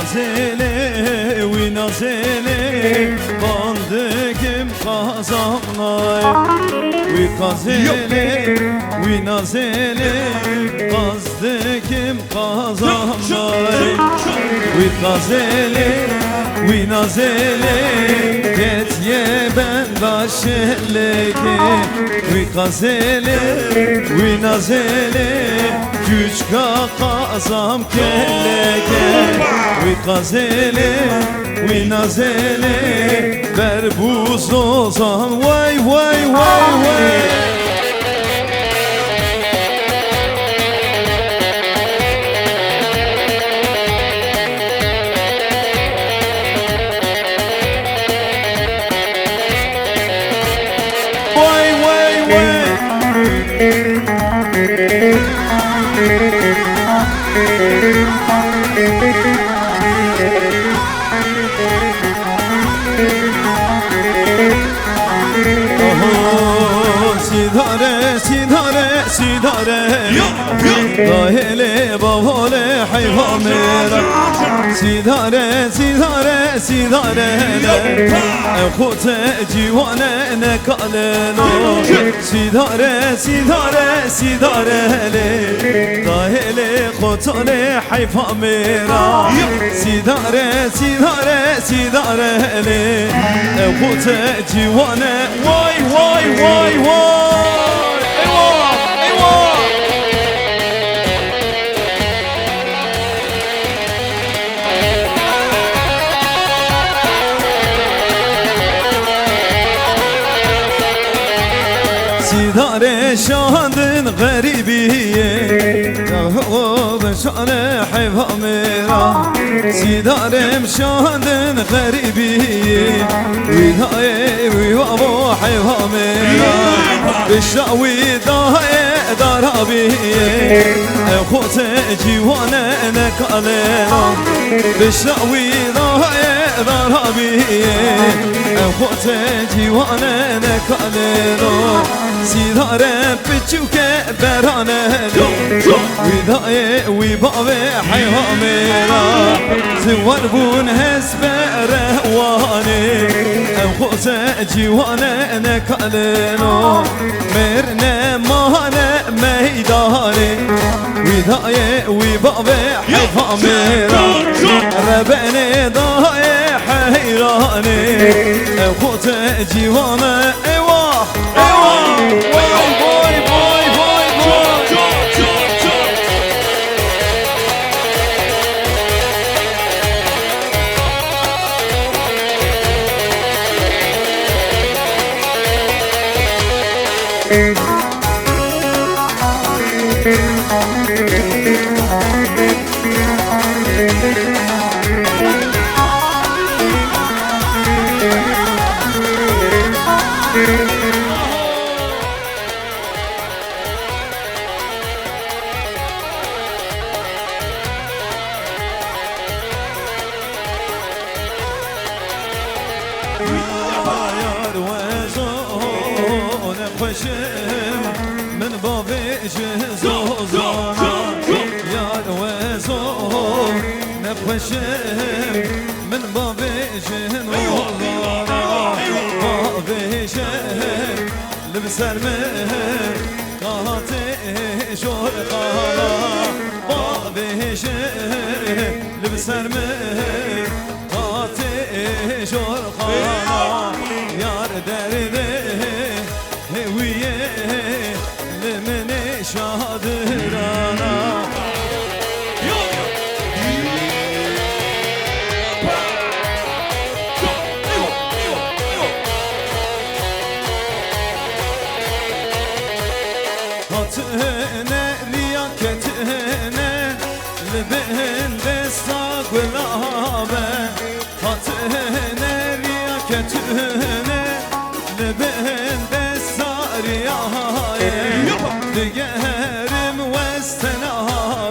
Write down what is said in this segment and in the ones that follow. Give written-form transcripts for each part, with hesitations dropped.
nazele vi nazele bandıgım kazanay vi kazele vi nazele bandıgım kazanay vi kazele vi nazele get ye ben başeleke vi kazele vi nazele güç kazam kelleke vi kazele vi nazele ver buz ozan vay vay vay vay Sidare, sidare, sidare Dahile bavole hayvamera Sidare, sidare, sidare Khote civane ne kalelo Sidare, sidare, sidare Dahile khotane hayvamera Sidare, sidare, sidare Khote civane Vay, vay, vay, vay sidare şandın garibiye Yahu beşane hayvamera Sidarem şandın garibiye Vihaye vivavo hayvamera Beşavi dahaye darabiye Khote civane ne kalena Beşavi dahaye darabiye Khote civane ne kalena Sidare pichuke berane Vidaye vibave hayvamera Zivar bun hesbe rehwane Khote civane ne kaleno Merne mahane meydane Vidaye vibave hayvamera Rebene daye hayrane Khote civane eyvah eyvah Boy boy boy boy boy من بابي جهزوزانا يا وزور نقشم من بابي جهزوزانا بابي جهر لبسر مهر قاتي شرقانا بابي جهر لبسر مهر قاتي شرقانا يار درده هویه لمن شادرانا هاتهنه رياكتهنه لبهن دستا قلابه هاتهنه رياكتهنه لبهن Digerim vestena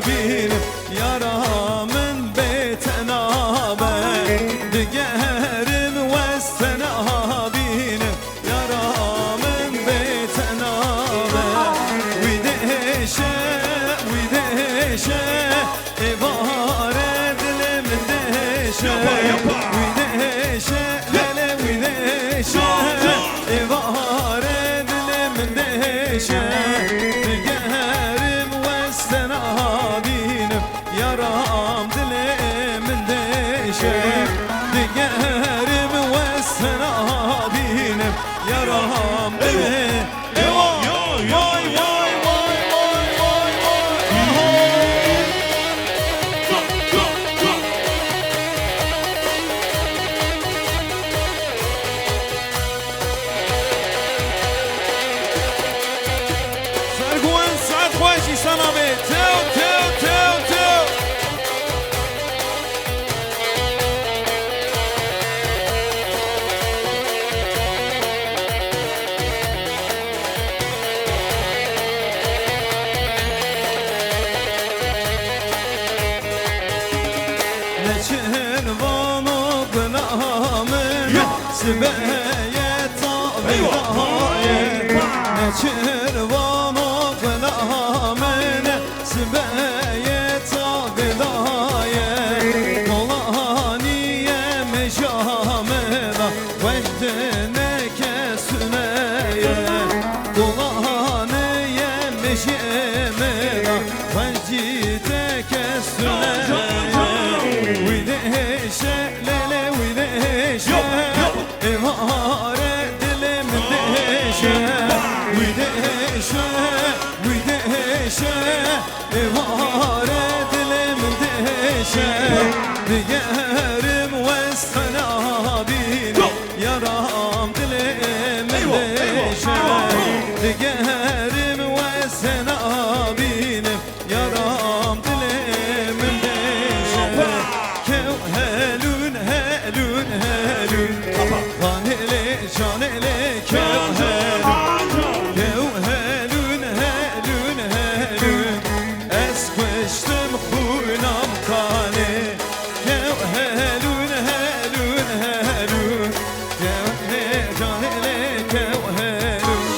birim yaramın betena ben Digerim vestena birim yaramın betena ben Videşe evaret limde ديشه دقهرم وستنا بينم يرام دلي من ديشه دقهرم وستنا بينم يرام دلي سبايا طابقايا نشر ونقلها من سبايا طابقايا طلاني مجاملا وجدنك سنايا طلاني مجاملا وجدتك سنايا ودهش ليلة ودهش إمارة دل من دهشة ودهشة ودهشة إمارة دل من دهشة دقهرم وسطنا بيني يا رام دل من دهشة دقهرم وسطنا بيني يا رام دل من دهشة كو هلون هلون هلون جان لك هلون هلون هلون اسكشتم خونم کانه هلون هلون هلون جان لك هلون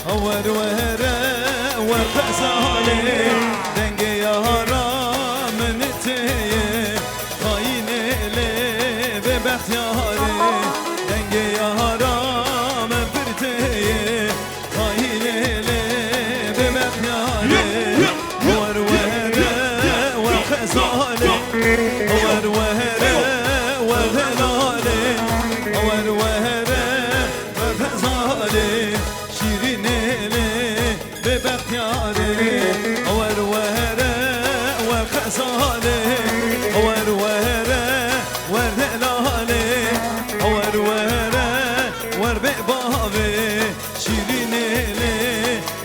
ورورة وخزالي دنگي يارا من تيه خايني لي ببختياري دنگي يارا من برتيه خايني لي ببختياري ورورة وخزالي ورورة وغلالي ورورة وخزالي ورورة وخزالي ورورة وردلالي ورورة وربقبابي شيريني لي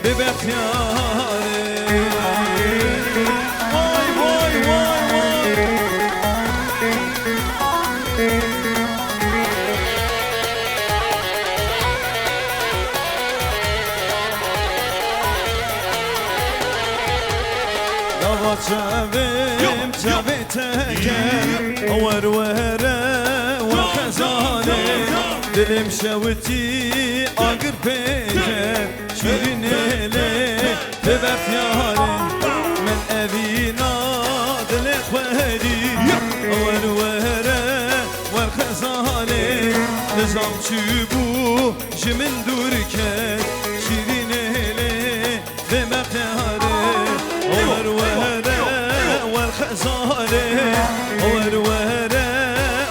ببختياري واي واي واي واي شابم شابتك ورورة وخزاني دلم شوتي آقر بيجر شيريني لي ببختياري من أبينا دل خوالي ورورة وخزاني نظام شبو جمن دوركت شيريني لي ببختياري ورورة والخزاني ورورة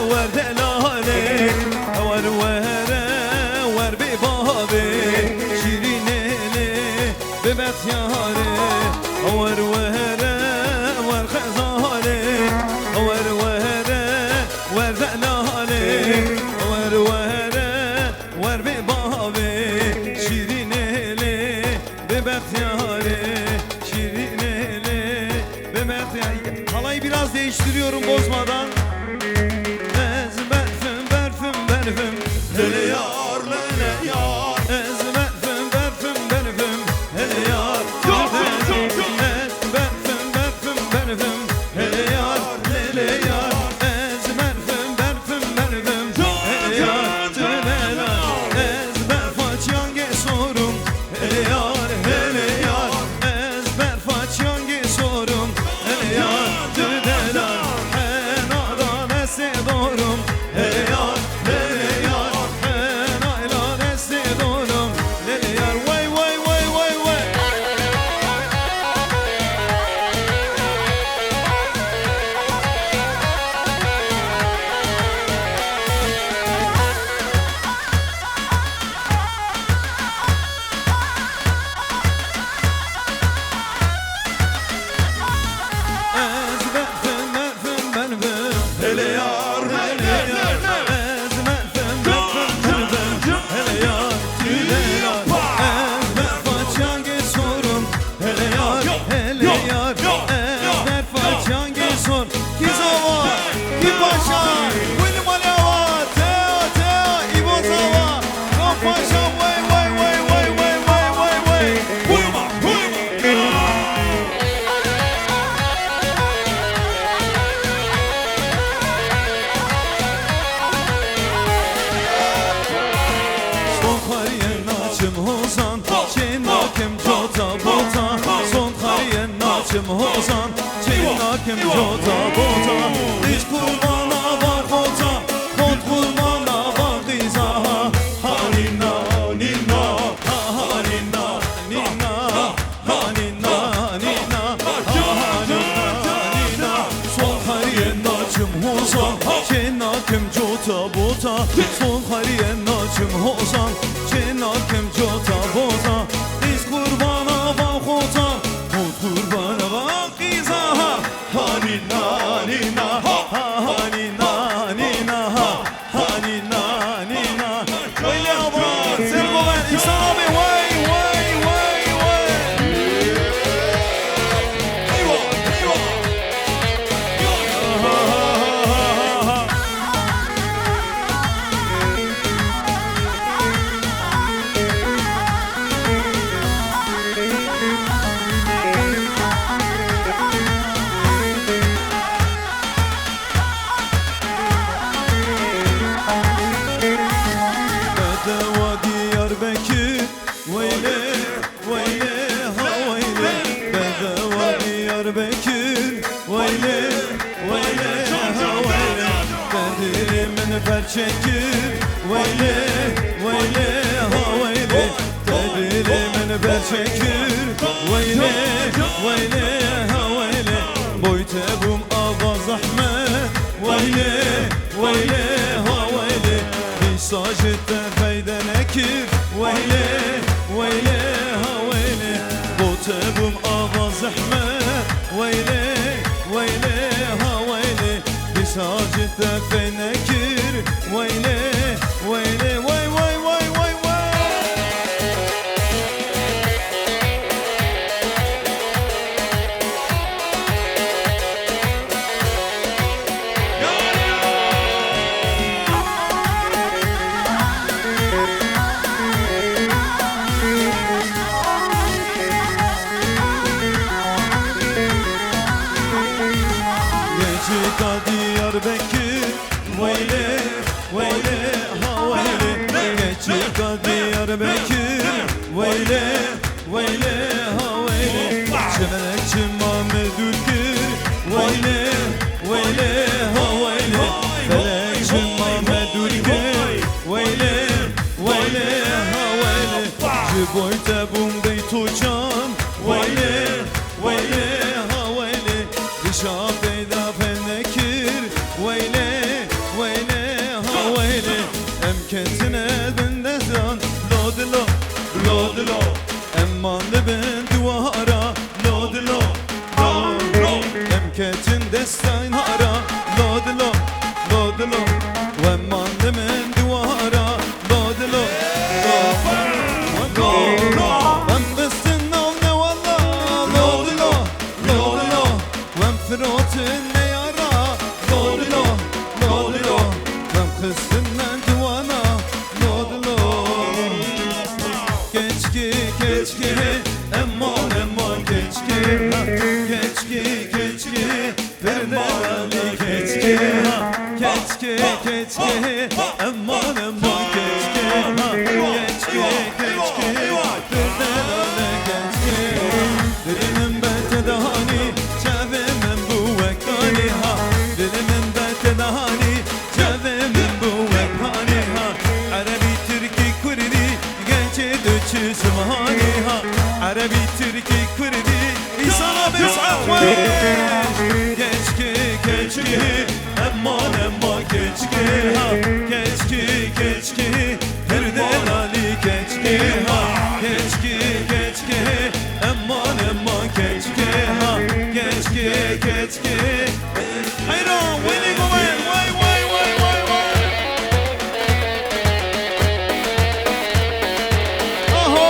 وردلالي ورورة وربقبابي شيريني لي ببختياري ورورة والخزاني ورورة وردلالي Havar vere ver be babe Şirinele be behtiyare Şirinele be behtiyare Halayı biraz değiştiriyorum bozmadan Ez berfim berfim berfim Hele yar hele yar Ez berfim berfim berfim Hele yar Ez berfim berfim berfim Hele yar hele yar Ez berfim berfim berfim Hele yar hele yar Ez berfaç yange sorum Hele yar hele yar Ez berfaç yange sorum Hele yar hele yar Henadan ese doğrum Hele yar hele yar Henaylan ese doğrum Hele yar vay vay vay vay vay Ez berfim berfim berfim Hele yar hele yar Ez berfim berfim berfim Hele yar hele yar Ez berfaç yange sorum Hele yar hele yar Ez berfaç yange sor Kizova Kipaşa Willim Aleva Teo Teo İbo Zava Kapaşa Vay vay vay vay vay vay vay vay Huyma huyma Son kariyen naçım hozan Çenakem cota bota Son kariyen naçım hozan Çenakem cota bota Diş kurmana var bota Kont kurmana var kıza Hanina nina Hanina nina Hanina nina Hanina nina Son kariyen naçım hozan Çenakem cota bota Son kariyen naçım hozan Çenakem cota bota Diz kurbana va hota Kont kurbana va kıza Hanina nina Hanina nina Hanina nina Öyle var Serkoven İhsan abi vay vay vay vay Eyvah eyvah Bedava Diyarbakır Veyle veyle ha veyle Bedava Diyarbakır Veyle veyle ha veyle Bedirimin perçekir Veyle veyle ha veyle Bedirimin perçekir Veyle veyle ha veyle Boytebum avaz Ahmet Veyle veyle ha veyle Sajette feyden ekir Veyle veyle ha veyle Botebum avaz Ahmet Veyle veyle ha veyle Sajette feyden ekir Veyle veyle vay vay vay vay vay Geçika Diyarbakır Veyle veyle ha veyle Geçika Diyarbakır Veyle veyle ha veyle Çemelekçi Mehmet Ülkür Veyle veyle ha veyle Felekçi Mehmet Ülkür Veyle veyle ha veyle Ciboytebum Beytucan Veyle veyle ha veyle Dışa peyda fennekir Veyle veyle ha veyle Emketine bindezan Lodilo lodilo Emmanlı ben duvara Lodilo lodilo Emketin destan hara Lodilo lodilo Emmanlı ben duvara Kızımdan duvana Lodlon Keçki keçki Emman emman keçki Keçki keçki Perdelali keçki Keçki keçki Emman emman keçki Keçki keçki Perdelali keçki Dilimin bete dahani Çevimin bu vekani ha Dilimin bete dahani Çevimin bu vekani ha Arabi Türki Kurdi Gençe döçü zımhani ha Arabi Türki Kurdi İnsana bir sahve Keçki keçki Emman emman keçki ha Keçki keçki Perdelali keçki ha Keçki keçki Emman emman keçki ha Keçki keçki Hayran Willy Gomen Vay vay vay vay vay Oho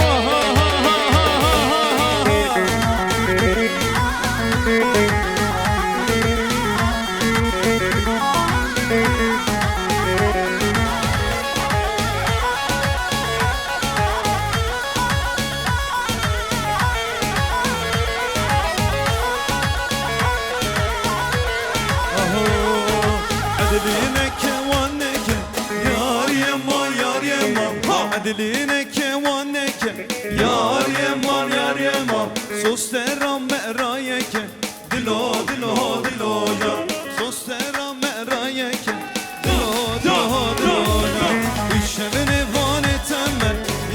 ha ha ha ha Adiline kevaneke Yar yeman yar yeman Adiline kevaneke Yar yeman yar yeman Sosteram merayeke Dilo dilo dilo ya Sosteram merayeke Dilo dilo dilo ya İşevini van eteme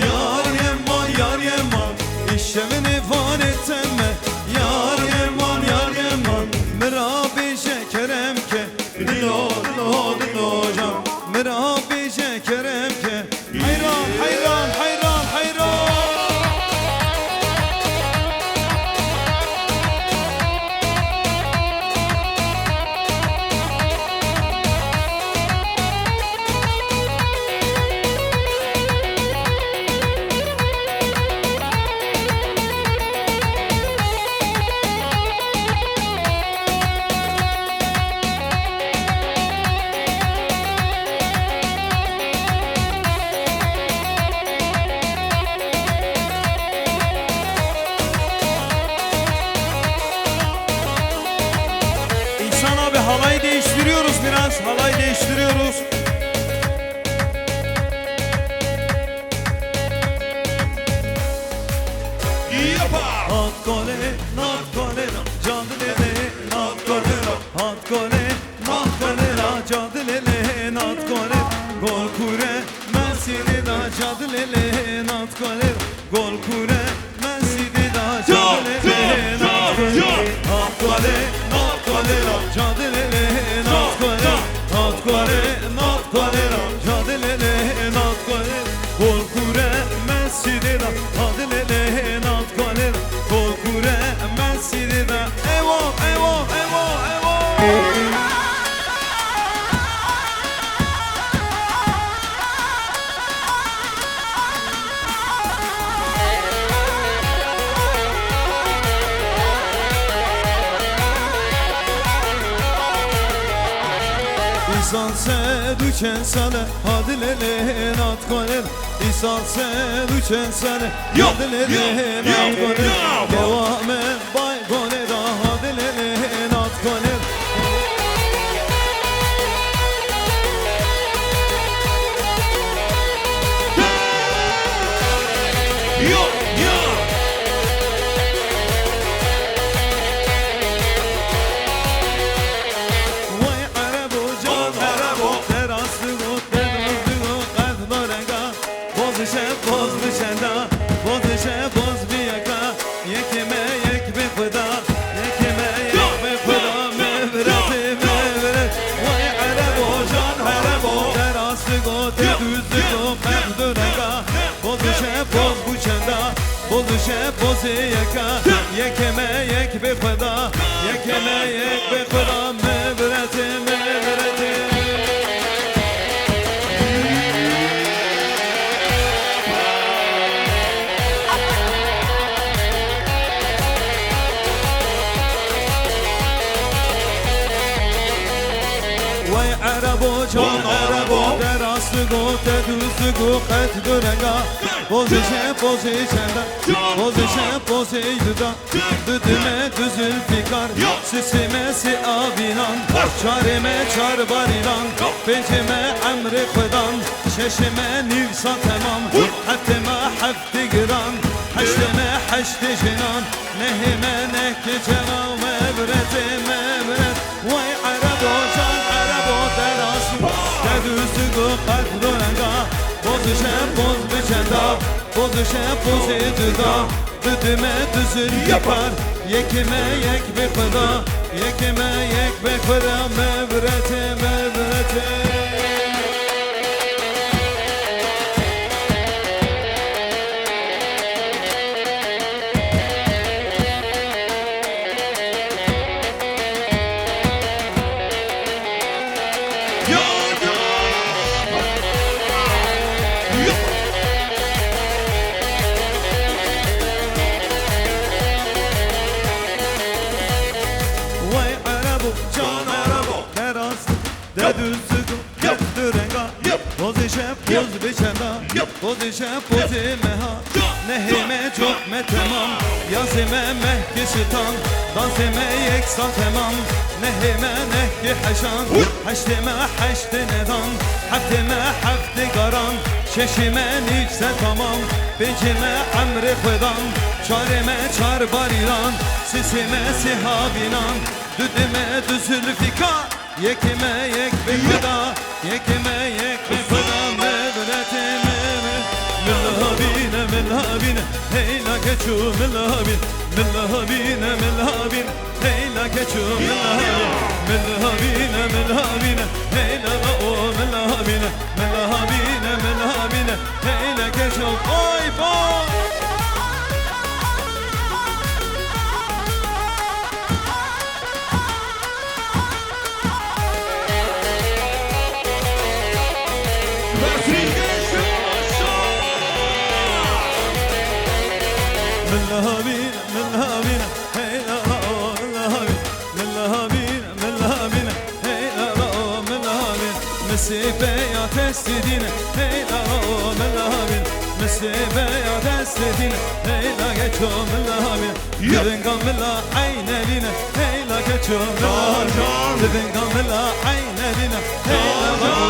Yar yeman yar yeman İşevini van eteme Yar yeman yar yeman Merabi şekerem ke Dilo dilo dilo ya Merabi şekerem ke Hayran hayran hayran hayran İhsan abi halayı değiştiriyoruz biraz halayı değiştiriyoruz Hat kole nat kole Cadilele nat kole Hat kole nat kole Cadilele nat kole Gol kure Mesidi da cadilele nat kole Gol kure Mesidi da cadilele nat kole Hat kole nat kole Cadilele nat kole Hat kole nat kole Cadilele nat kole Gol kure Mesidi da cadilele nat kole Gol kure Mesidi da Evo evo evo evo İnsan seduçen sale Hadilele nat koner İnsan seduçen sale Hadilele nat koner Devame bay koner Hadilele nat koner بوزی یکا یکمه یک به خدا یکمه یک به خدا مبرته مبرته وای عرب عربو جان عربو در aslı gote düzü guqet dörega Bozişe pozişende Bozişe pozişde Düdüme düzül fikar Sisime si abinan Çarime çarbarilan Pencime emri kıdan Şeşime nivsa tamam Haftime hafti giran Haştime haşti jinan Nehime nekki cenam Mebreti mebret Vay arabo can arabo derası Dedüzü guqet dörega Bozişe boz biçenda Bozişe pozişde Düdüme düzül yapar Yekime yek bir kıda Yekime yek bir kıda Mevreti mevreti Dedüzü göktürenga Pozişe poz biçenda Pozişe pozi meha Nehime çok metemam Yazime mehki sitan Dansime yeksa temam Nehime nehki haşan Haştime haşti nedan Haftime hafti garan Şeşime nifse tamam Becime emri kıdan Çarime çar bariran Sisime sihabinan Düdüme düzül fikar Yekime yek bir kıda Yekime yek bir kıda Mevreti mevret Milhabine milhabine Heyla keçu milhabine Milhabine milhabine Heyla keçu milhabine Milhabine milhabine Heyla o milhabine Milhabine milhabine Heyla keçu Oy boy ملهابين ملهابين هيلا راو ملهابين ملهابين ملهابين هيلا راو ملهابين مسيبه يا تستدين هيلا راو ملهابين مسيبه يا تستدين هيلا geço ملهابين living on milla aynelina heyla geço ملهابين living on milla aynelina heyla راو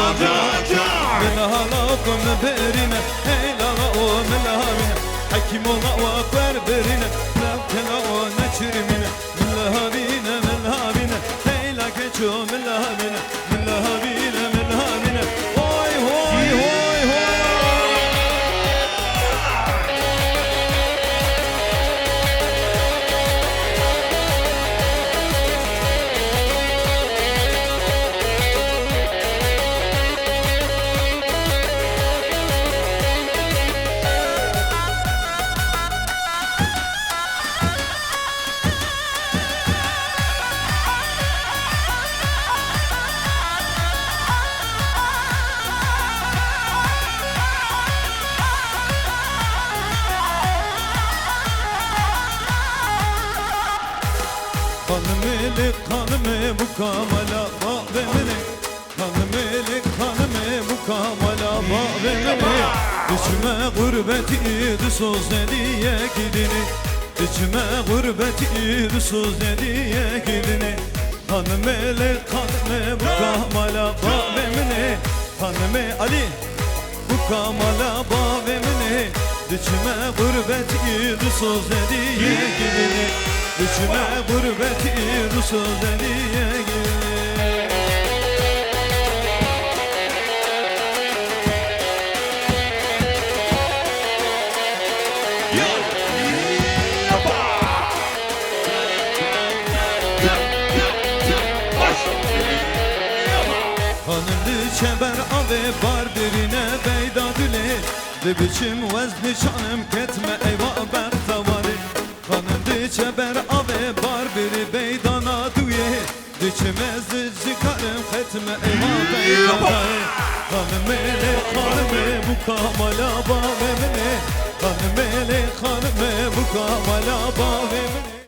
ملهابين berine heyla راو ملهابين حكيم الله واكبر برنا لكن او نشرمنا من لهابينا من لهابينا هيلا كيتشو من لهابينا من لهابينا من لهابينا هوي هوي هوي هوي Kanımeli kanımı mukamala bağvemini Kanımeli kanımı mukamala bağvemini Düşme gurbeti düsuz nediye gidini Düşme gurbeti düsuz nediye gidini Kanımeli kanımı mukamala bağvemini Kanımı Ali mukamala bağvemini Düşme gurbeti düsuz nediye gidini Düşme gurbeti Rusuz eliye gir Hanımdı çeber ave bar birine beyda düle De biçim vezni şanım ketme eyvah bertavari Hanımdı çeber ave bar biri beydana duye Düşmez çıkarım ketme eyvah beydanay Hanımele hanıme mukamala bağvemine Hanımele hanıme mukamala bağvemine